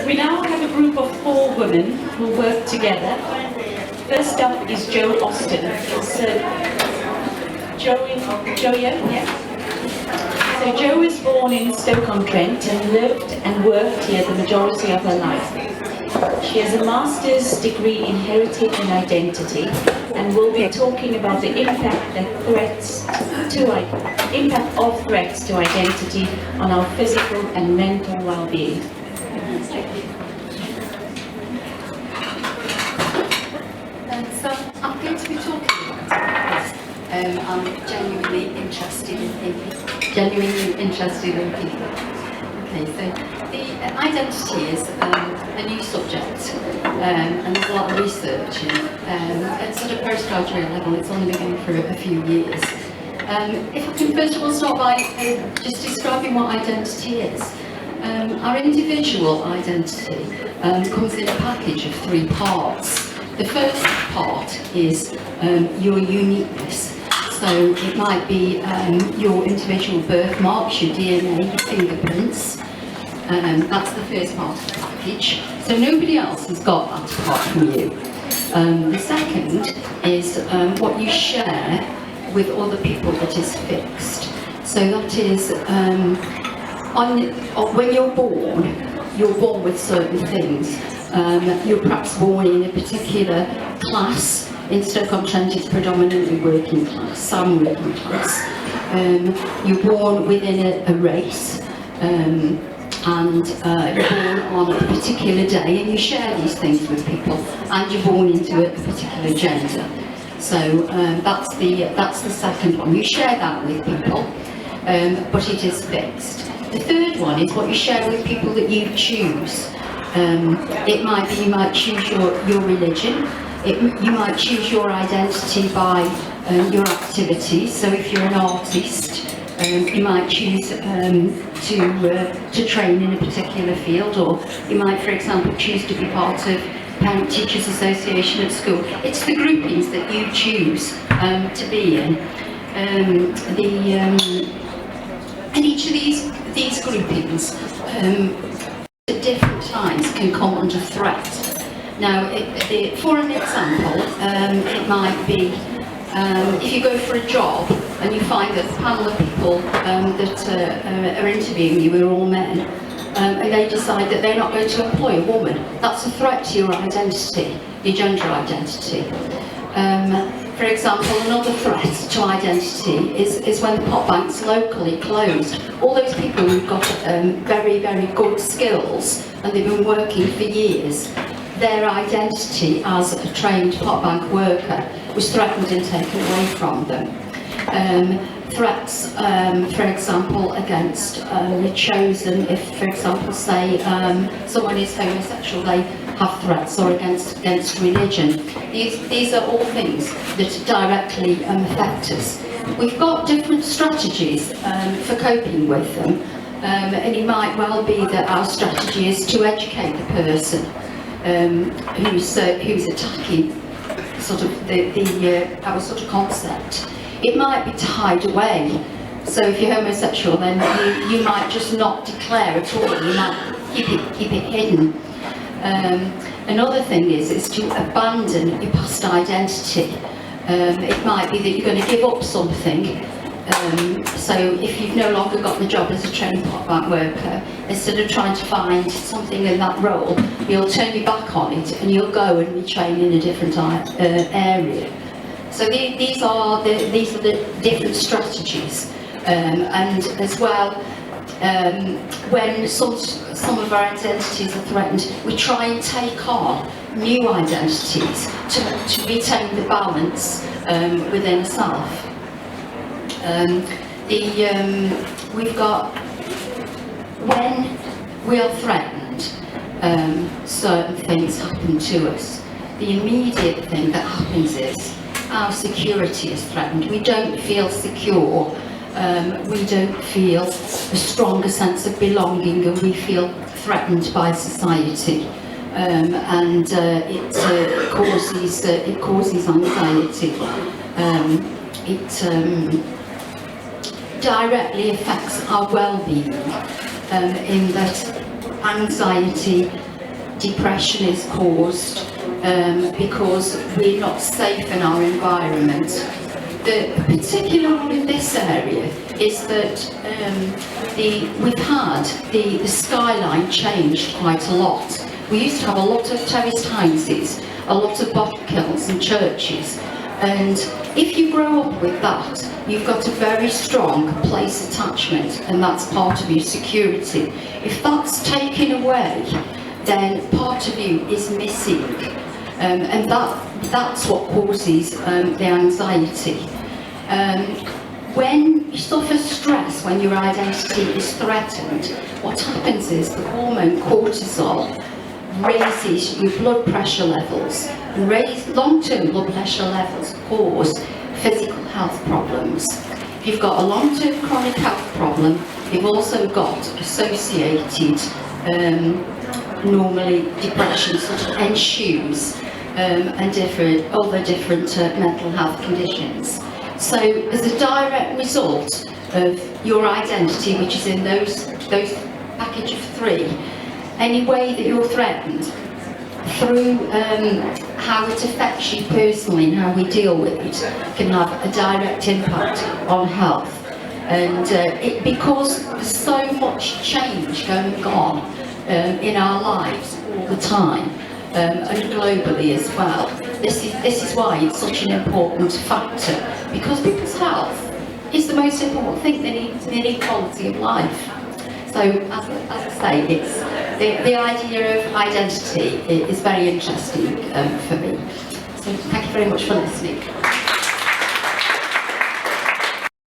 We now have a group of 4 women who work together. First up is Jo Austin. It's Jo, yeah? So Jo was born in Stoke-on-Trent and lived and worked here the majority of her life. She has a master's degree in heritage and identity and will be talking about the impact of threats to identity on our physical and mental well-being. So I'm going to be talking about this. I'm genuinely interested in people. Okay, so the identity is a new subject, and there's a lot of research in it. At sort of postgraduate level, it's only been going for a few years. If I can first of all start by just describing what identity is. Our individual identity comes in a package of 3 parts. The first part is your uniqueness. So it might be your individual birthmarks, your DNA, your fingerprints. That's the first part of the package. So nobody else has got that apart from you. The second is what you share with other people that is fixed. So that is, when you're born with certain things. You're perhaps born in a particular class. In Stoke-on-Trent it's predominantly working class, some working class. You're born within a race, and you're born on a particular day, and you share these things with people, and you're born into a particular gender. So that's the second one. You share that with people, but it is fixed. The third one is what you share with people that you choose. It might be you might choose your religion. You might choose your identity by your activities. So if you're an artist, you might choose to train in a particular field, or you might, for example, choose to be part of Parent Teachers Association at school. It's the groupings that you choose to be in. And each of these groupings at different times can come under threat. Now, for an example, it might be if you go for a job and you find that the panel of people that are interviewing you are all men, and they decide that they're not going to employ a woman, that's a threat to your identity, your gender identity. For example, another threat to identity is when the pot bank's locally closed. All those people who've got very, very good skills and they've been working for years, their identity as a trained pot bank worker was threatened and taken away from them. Threats, for example, against the chosen, if, for example, say someone is homosexual, they have threats, or against religion. These are all things that directly affect us. We've got different strategies for coping with them, and it might well be that our strategy is to educate the person who's attacking sort of our sort of concept. It might be tied away. So if you're homosexual, then you might just not declare at all. You might keep it hidden. Another thing is to abandon your past identity. It might be that you're going to give up something. So if you've no longer got the job as a trained pot bank worker, instead of trying to find something in that role, you'll turn your back on it and you'll go and retrain in a different area. So these are the different strategies, and as well, when some of our identities are threatened, we try and take on new identities to retain the balance within self. We've got, when we are threatened, certain things happen to us. The immediate thing that happens is our security is threatened. We don't feel secure. We don't feel a stronger sense of belonging, and we feel threatened by society. And it causes anxiety. It directly affects our well-being, in that anxiety depression is caused because we're not safe in our environment. The particular one in this area is that we've had the skyline changed quite a lot. We used to have a lot of terraced houses, a lot of bottle kilns and churches, and if you grow up with that, you've got a very strong place attachment, and that's part of your security. If that's taken away, then part of you is missing, and that's what causes the anxiety. When you suffer stress, when your identity is threatened, what happens is the hormone cortisol raises your blood pressure levels, and long-term blood pressure levels cause physical health problems. If you've got a long-term chronic health problem, you've also got associated normally depression sort of ensues, and other different mental health conditions. So as a direct result of your identity, which is in those package of 3, any way that you're threatened through how it affects you personally and how we deal with it can have a direct impact on health. And because there's so much change going on in our lives all the time, and globally as well, this is why it's such an important factor, because people's health is the most important thing. They need quality of life. So as I say, it's the idea of identity is very interesting for me. So thank you very much for listening.